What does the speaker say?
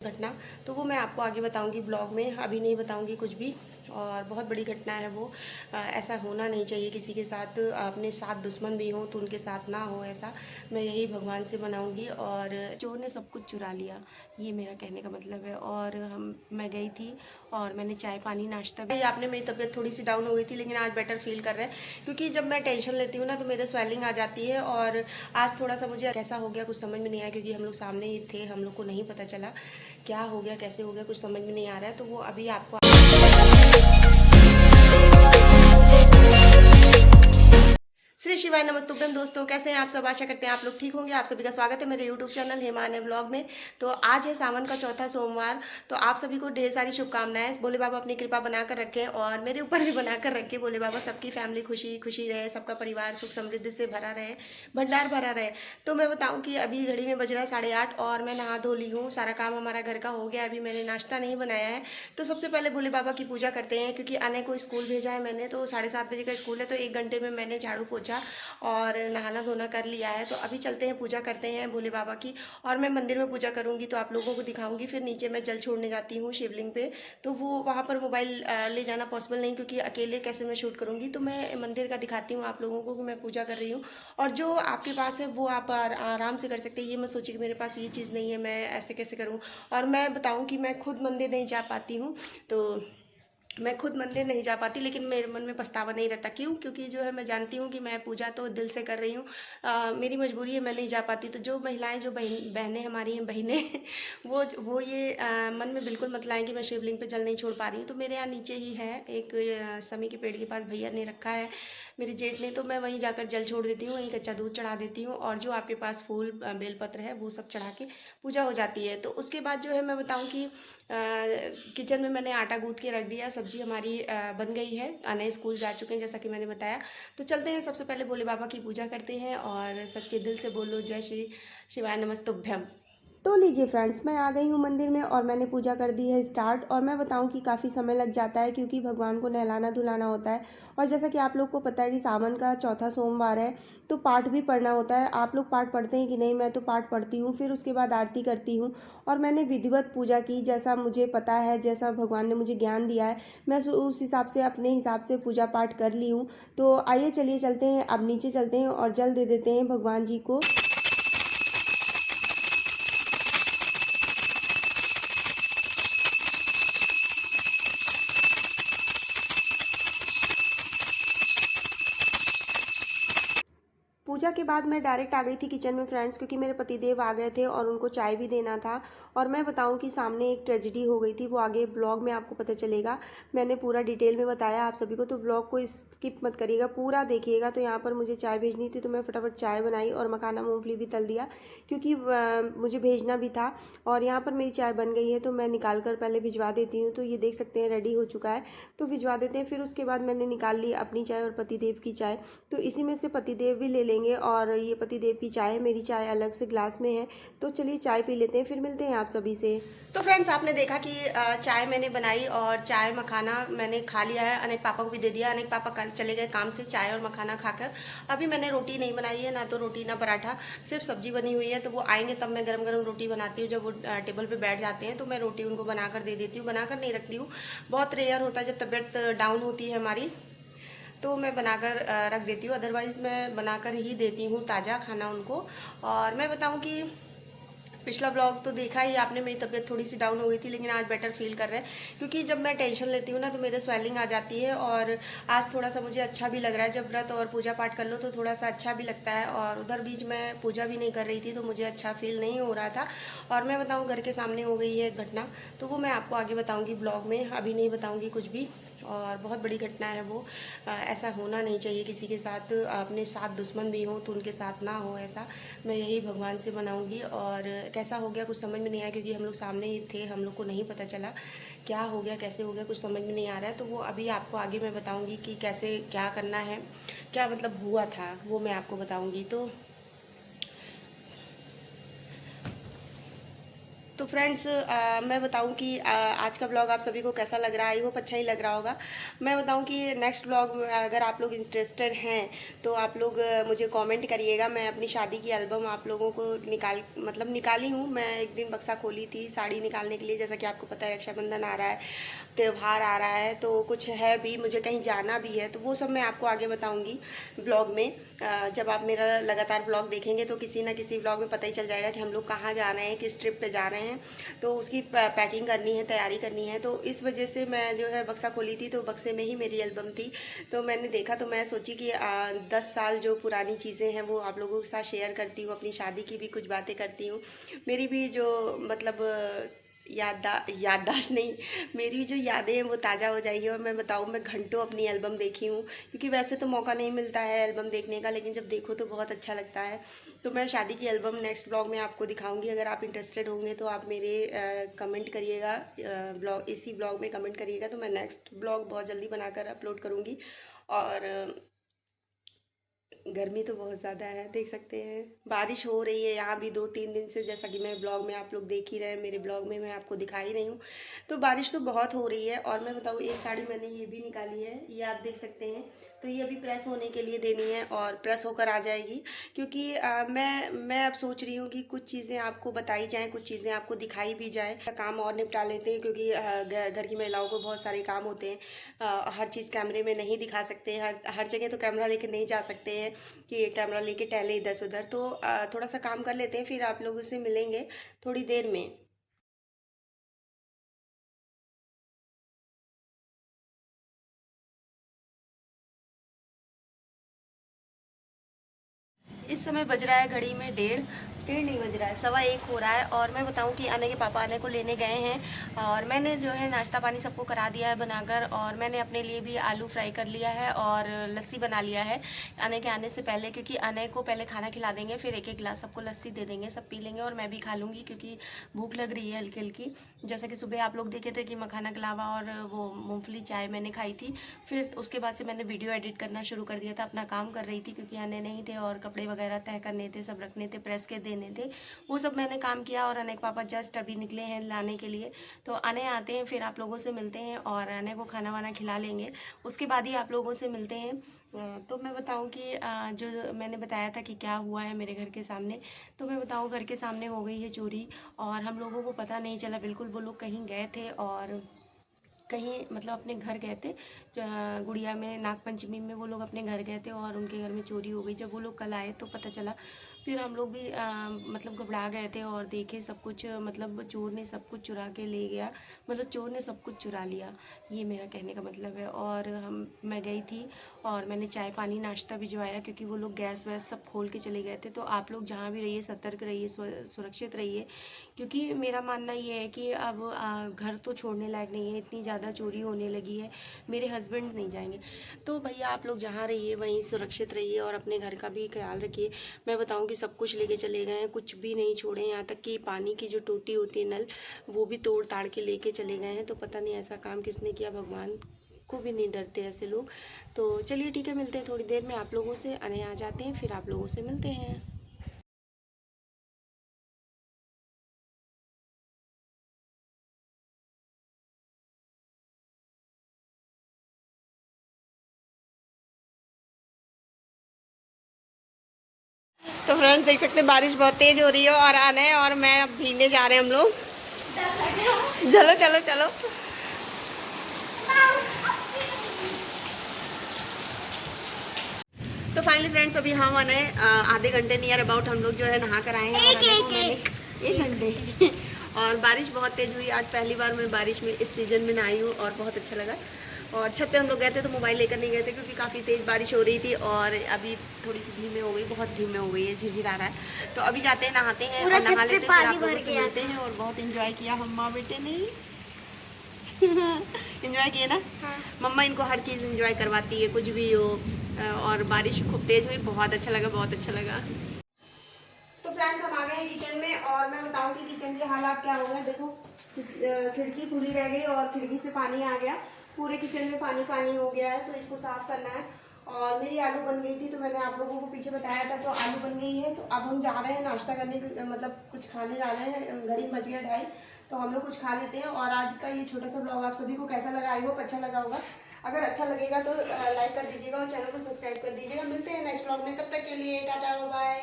घटना। तो वो मैं आपको आगे बताऊंगी ब्लॉग में, अभी नहीं बताऊंगी कुछ भी। और बहुत बड़ी घटना है वो। ऐसा होना नहीं चाहिए किसी के साथ। अपने साथ दुश्मन भी हों तो उनके साथ ना हो ऐसा। मैं यही भगवान से मनाऊंगी। और चोर ने सब कुछ चुरा लिया, ये मेरा कहने का मतलब है। और मैं गई थी और मैंने चाय पानी नाश्ता भी। आपने मेरी तबीयत थोड़ी सी डाउन हो गई थी, लेकिन आज बेटर फील कर रहे हैं, क्योंकि जब मैं टेंशन लेती हूँ ना तो मेरे स्वेलिंग आ जाती है। और आज थोड़ा सा मुझे कैसा हो गया कुछ समझ में नहीं आया, क्योंकि हम लोग सामने ही थे, हम लोग को नहीं पता चला क्या हो गया कैसे हो गया, कुछ समझ में नहीं आ रहा है। तो वो अभी आपको श्री शिवाय नमस्तुभ्यम। दोस्तों कैसे हैं आप सब, आशा करते हैं आप लोग ठीक होंगे। आप सभी का स्वागत है मेरे यूट्यूब चैनल हेमाने व्लॉग में। तो आज है सावन का चौथा सोमवार। तो आप सभी को ढेर सारी शुभकामनाएं। भोले बाबा अपनी कृपा बनाकर रखें और मेरे ऊपर भी बनाकर रखे। भोले बाबा सबकी फैमिली खुशी खुशी रहे, सबका परिवार सुख समृद्धि से भरा रहे, भंडार भरा रहे। तो मैं बताऊं कि अभी घड़ी में बज रहा है 8:30 और मैं नहा धो ली हूँ। सारा काम हमारा घर का हो गया। अभी मैंने नाश्ता नहीं बनाया है। तो सबसे पहले भोले बाबा की पूजा करते हैं, क्योंकि आने को स्कूल भेजा है मैंने। तो 7:30 बजे का स्कूल है, तो 1 घंटे में मैंने झाड़ू पोछा और नहाना धोना कर लिया है। तो अभी चलते हैं, पूजा करते हैं भोले बाबा की। और मैं मंदिर में पूजा करूंगी तो आप लोगों को दिखाऊंगी। फिर नीचे मैं जल छोड़ने जाती हूँ शिवलिंग पे। तो वो वहाँ पर मोबाइल ले जाना पॉसिबल नहीं, क्योंकि अकेले कैसे मैं शूट करूंगी। तो मैं मंदिर का दिखाती हूँ आप लोगों को कि मैं पूजा कर रही हूँ। और जो आपके पास है वो आप आराम से कर सकते हैं। ये मत सोचिए कि मेरे पास ये चीज़ नहीं है, मैं ऐसे कैसे करूँ। और मैं बताऊँ कि मैं खुद मंदिर नहीं जा पाती हूँ। तो मैं खुद मंदिर नहीं जा पाती, लेकिन मेरे मन में पछतावा नहीं रहता। क्यों? क्योंकि जो है मैं जानती हूँ कि मैं पूजा तो दिल से कर रही हूँ। मेरी मजबूरी है, मैं नहीं जा पाती। तो जो महिलाएं, जो बहनें हमारी हैं, बहनें वो ये मन में बिल्कुल मत लाएं कि मैं शिवलिंग पे जल नहीं छोड़ पा रही हूँ। तो मेरे यहाँ नीचे ही है एक समी के पेड़ के पास भैया ने रखा है, मेरे जेठ ने। तो मैं वहीं जाकर जल छोड़ देती हूँ, वहीं कच्चा दूध चढ़ा देती हूँ। और जो आपके पास फूल बेलपत्र है वो सब चढ़ा के पूजा हो जाती है। तो उसके बाद जो है मैं बताऊँ कि किचन में मैंने आटा गूँथ के रख दिया। सब्जी हमारी बन गई है, अनय स्कूल जा चुके हैं जैसा कि मैंने बताया। तो चलते हैं, सबसे पहले भोले बाबा की पूजा करते हैं और सच्चे दिल से बोलो जय श्री शिवाय नमस्तुभ्यम। तो लीजिए फ्रेंड्स, मैं आ गई हूँ मंदिर में और मैंने पूजा कर दी है स्टार्ट। और मैं बताऊँ कि काफ़ी समय लग जाता है, क्योंकि भगवान को नहलाना धुलाना होता है। और जैसा कि आप लोग को पता है कि सावन का चौथा सोमवार है, तो पाठ भी पढ़ना होता है। आप लोग पाठ पढ़ते हैं कि नहीं? मैं तो पाठ पढ़ती हूँ, फिर उसके बाद आरती करती हूँ। और मैंने विधिवत पूजा की, जैसा मुझे पता है, जैसा भगवान ने मुझे ज्ञान दिया है, मैं उस हिसाब से, अपने हिसाब से पूजा पाठ कर ली हूँ। तो आइए चलिए चलते हैं, अब नीचे चलते हैं और जल दे देते हैं भगवान जी को। पूजा के बाद मैं डायरेक्ट आ गई थी किचन में फ्रेंड्स, क्योंकि मेरे पतिदेव आ गए थे और उनको चाय भी देना था। और मैं बताऊं कि सामने एक ट्रेजेडी हो गई थी, वो आगे ब्लॉग में आपको पता चलेगा। मैंने पूरा डिटेल में बताया आप सभी को, तो ब्लॉग को स्किप मत करिएगा, पूरा देखिएगा। तो यहाँ पर मुझे चाय भेजनी थी, तो मैं फटाफट चाय बनाई और मखाना मूँगफली भी तल दिया, क्योंकि मुझे भेजना भी था। और यहाँ पर मेरी चाय बन गई है, तो मैं निकाल कर पहले भिजवा देती हूँ। तो ये देख सकते हैं रेडी हो चुका है, तो भिजवा देते हैं। फिर उसके बाद मैंने निकाल ली अपनी चाय और पतिदेव की चाय। तो इसी में से पतिदेव भी ले लेंगे। और ये पतिदेव की चाय है, मेरी चाय अलग से ग्लास में है। तो चलिए चाय पी लेते हैं, फिर मिलते हैं आप सभी से। तो फ्रेंड्स, आपने देखा कि चाय मैंने बनाई और चाय मखाना मैंने खा लिया है। अनेक पापा को भी दे दिया। अनेक पापा कल चले गए काम से चाय और मखाना खाकर। अभी मैंने रोटी नहीं बनाई है, ना तो रोटी ना पराठा, सिर्फ सब्जी बनी हुई है। तो वो आएंगे तब मैं गरम गरम रोटी बनाती हूँ। जब वो टेबल पे बैठ जाते हैं तो मैं रोटी उनको बनाकर दे देती हूँ। बनाकर नहीं रखती हूँ, बहुत रेयर होता है जब तबीयत डाउन होती है हमारी, तो मैं बनाकर रख देती हूँ। अदरवाइज़ मैं बनाकर ही देती हूँ ताज़ा खाना उनको। और मैं बताऊँ कि पिछला ब्लॉग तो देखा ही आपने, मेरी तबीयत थोड़ी सी डाउन हो गई थी, लेकिन आज बेटर फील कर रहे हैं, क्योंकि जब मैं टेंशन लेती हूँ ना तो मेरे स्वेलिंग आ जाती है। और आज थोड़ा सा मुझे अच्छा भी लग रहा है। जब व्रत और पूजा पाठ कर लो तो थोड़ा सा अच्छा भी लगता है। और उधर बीच में पूजा भी नहीं कर रही थी, तो मुझे अच्छा फील नहीं हो रहा था। और मैं बताऊँ, घर के सामने हो गई है एक घटना। तो वो मैं आपको आगे बताऊँगी ब्लॉग में, अभी नहीं बताऊँगी कुछ भी। और बहुत बड़ी घटना है वो। ऐसा होना नहीं चाहिए किसी के साथ। अपने साथ दुश्मन भी हों तो उनके साथ ना हो ऐसा। मैं यही भगवान से मनाऊंगी। और कैसा हो गया कुछ समझ में नहीं आया, क्योंकि हम लोग सामने ही थे, हम लोग को नहीं पता चला क्या हो गया कैसे हो गया, कुछ समझ में नहीं आ रहा है। तो वो अभी आपको आगे मैं बताऊंगी कि कैसे क्या करना है, क्या मतलब हुआ था, वो मैं आपको बताऊंगी। तो तो फ्रेंड्स मैं बताऊं कि आज का ब्लॉग आप सभी को कैसा लग रहा है। आई होप अच्छा ही लग रहा होगा। मैं बताऊं कि नेक्स्ट ब्लॉग में अगर आप लोग इंटरेस्टेड हैं तो आप लोग मुझे कमेंट करिएगा। मैं अपनी शादी की एल्बम आप लोगों को निकाली हूँ। मैं एक दिन बक्सा खोली थी साड़ी निकालने के लिए। जैसा कि आपको पता है रक्षाबंधन आ रहा है, त्यौहार आ रहा है, तो कुछ है भी, मुझे कहीं जाना भी है, तो वो सब मैं आपको आगे बताऊंगी ब्लॉग में। जब आप मेरा लगातार ब्लॉग देखेंगे तो किसी ना किसी ब्लॉग में पता ही चल जाएगा कि हम लोग कहाँ जा रहे हैं, किस ट्रिप पे जा रहे हैं। तो उसकी पैकिंग करनी है, तैयारी करनी है। तो इस वजह से मैं जो है बक्सा खोली थी, तो बक्से में ही मेरी एल्बम थी। तो मैंने देखा तो मैं सोची कि 10 साल जो पुरानी चीज़ें हैं वो आप लोगों के साथ शेयर करती हूँ। अपनी शादी की भी कुछ बातें करती हूँ। मेरी भी जो मतलब याददाश्त नहीं, मेरी जो यादें हैं वो ताज़ा हो जाएंगी। और मैं बताऊँ, मैं घंटों अपनी एल्बम देखी हूँ, क्योंकि वैसे तो मौका नहीं मिलता है एल्बम देखने का, लेकिन जब देखो तो बहुत अच्छा लगता है। तो मैं शादी की एल्बम नेक्स्ट ब्लॉग में आपको दिखाऊंगी। अगर आप इंटरेस्टेड होंगे तो आप मेरे कमेंट करिएगा, इसी ब्लॉग में कमेंट करिएगा, तो मैं नेक्स्ट ब्लॉग बहुत जल्दी बनाकर अपलोड करूँगी। और गर्मी तो बहुत ज़्यादा है, देख सकते हैं। बारिश हो रही है यहाँ भी 2-3 दिन से, जैसा कि मैं ब्लॉग में आप लोग देख ही रहे हैं, मेरे ब्लॉग में मैं आपको दिखा ही रही हूँ। तो बारिश तो बहुत हो रही है। और मैं बताऊँ, एक साड़ी मैंने ये भी निकाली है, ये आप देख सकते हैं। तो ये अभी प्रेस होने के लिए देनी है और प्रेस होकर आ जाएगी। क्योंकि मैं अब सोच रही हूँ कि कुछ चीज़ें आपको बताई जाएँ, कुछ चीज़ें आपको दिखाई भी जाए। काम और निपटा लेते हैं, क्योंकि घर की महिलाओं को बहुत सारे काम होते हैं। हर चीज़ कैमरे में नहीं दिखा सकते, हर जगह तो कैमरा लेके नहीं जा सकते हैं कि कैमरा लेके टहले इधर से उधर। तो थोड़ा सा काम कर लेते हैं, फिर आप लोगों से मिलेंगे थोड़ी देर में। इस समय बज रहा है घड़ी में डेढ़ डेढ़ नहीं बज रहा है, 1:15 हो रहा है। और मैं बताऊं कि अने के पापा अने को लेने गए हैं, और मैंने जो है नाश्ता पानी सबको करा दिया है बनाकर। और मैंने अपने लिए भी आलू फ्राई कर लिया है और लस्सी बना लिया है अने के आने से पहले, क्योंकि अने को पहले खाना खिला देंगे, फिर एक एक गिलास सबको लस्सी दे देंगे, सब पी लेंगे और मैं भी खा लूँगी, क्योंकि भूख लग रही है हल्की हल्की। जैसा कि सुबह आप लोग देखे थे कि मखाना कलावा और वो मूँगफली चाय मैंने खाई थी। फिर उसके बाद से मैंने वीडियो एडिट करना शुरू कर दिया था, अपना काम कर रही थी, क्योंकि आने नहीं थे और कपड़े वगैरह तय करने थे, सब रखने थे, प्रेस के देने थे, वो सब मैंने काम किया। और अने के पापा जस्ट अभी निकले हैं लाने के लिए। तो अने आते हैं, फिर आप लोगों से मिलते हैं और अने को खाना वाना खिला लेंगे, उसके बाद ही आप लोगों से मिलते हैं। तो मैं बताऊं कि जो मैंने बताया था कि क्या हुआ है मेरे घर के सामने, तो मैं बताऊं, घर के सामने हो गई है चोरी। और हम लोगों को पता नहीं चला बिल्कुल, वो लोग कहीं गए थे और कहीं मतलब अपने घर गए थे। गुड़िया में नागपंचमी में वो लोग अपने घर गए थे और उनके घर में चोरी हो गई। जब वो लोग कल आए तो पता चला। फिर हम लोग भी मतलब घबरा गए थे और देखे सब कुछ, मतलब चोर ने सब कुछ चुरा के ले गया, मतलब चोर ने सब कुछ चुरा लिया, ये मेरा कहने का मतलब है। और मैं गई थी और मैंने चाय पानी नाश्ता भिजवाया, क्योंकि वो लोग गैस वैस सब खोल के चले गए थे। तो आप लोग जहाँ भी रहिए सतर्क रहिए, सुरक्षित रहिए, क्योंकि मेरा मानना ये है कि अब घर तो छोड़ने लायक नहीं है, इतनी ज़्यादा चोरी होने लगी है, मेरे हस्बैंड नहीं जाएंगे। तो भैया आप लोग जहाँ रहिए वहीं सुरक्षित रहिए और अपने घर का भी ख्याल रखिए। मैं बताऊँ कि सब कुछ लेके चले गए हैं, कुछ भी नहीं छोड़े, यहाँ तक कि पानी की जो टूटी होती है नल, वो भी तोड़ ताड़ के लेके चले गए हैं। तो पता नहीं ऐसा काम किसने किया, भगवान को भी नहीं डरते ऐसे लोग। तो चलिए ठीक है, मिलते हैं थोड़ी देर में आप लोगों से, अने आ जाते हैं, फिर आप लोगों से मिलते हैं। तो फ्रेंड्स देख सकते हैं बारिश बहुत तेज हो रही है और आना है, और मैं अब भीगने जा रहे हैं हम लोग। चलो चलो चलो। तो फाइनली फ्रेंड्स अभी हम आने आधे घंटे नियर अबाउट हम लोग जो है नहा कर आए हैं। और एक घंटे और बारिश बहुत तेज हुई आज, पहली बार मैं बारिश में इस सीजन में नहाई हूँ और बहुत अच्छा लगा। और छत पे हम लोग गए थे तो मोबाइल लेकर नहीं गए थे, क्योंकि काफ़ी तेज़ बारिश हो रही थी और अभी थोड़ी सी धीमे हो गई, बहुत धीमे हो गई है, झिरझिरा रहा है। तो अभी जाते हैं नहाते हैं और नहा लेते हैं, फिर आप लोगों से मिलते हैं। और बहुत इंजॉय किया हम माँ बेटे ने। इंजॉय किए ना। हाँ। मम्मा इनको हर चीज़ इंजॉय करवाती है, कुछ भी हो। और बारिश खूब तेज़ हुई, बहुत अच्छा लगा, बहुत अच्छा लगा। तो फ्रेंड्स हम आ गए हैं किचन में, और मैं बताऊं कि किचन के हालात क्या हो गए। देखो खिड़की खुली रह गई और खिड़की से पानी आ गया, पूरे किचन में पानी पानी हो गया है, तो इसको साफ करना है। और मेरी आलू बन गई थी, तो मैंने आप लोगों को पीछे बताया था, तो आलू बन गई है। तो अब हम जा रहे हैं नाश्ता करने, मतलब कुछ खाने जा रहे हैं। घड़ी बज गया 2:30, तो हम लोग कुछ खा लेते हैं। और आज का ये छोटा सा ब्लॉग आप सभी को कैसा लगा, आई होप अच्छा लगा होगा। अगर अच्छा लगेगा तो लाइक कर दीजिएगा और चैनल को सब्सक्राइब कर दीजिएगा। मिलते हैं नेक्स्ट ब्लॉग में, तब तक के लिए टाटा बाय।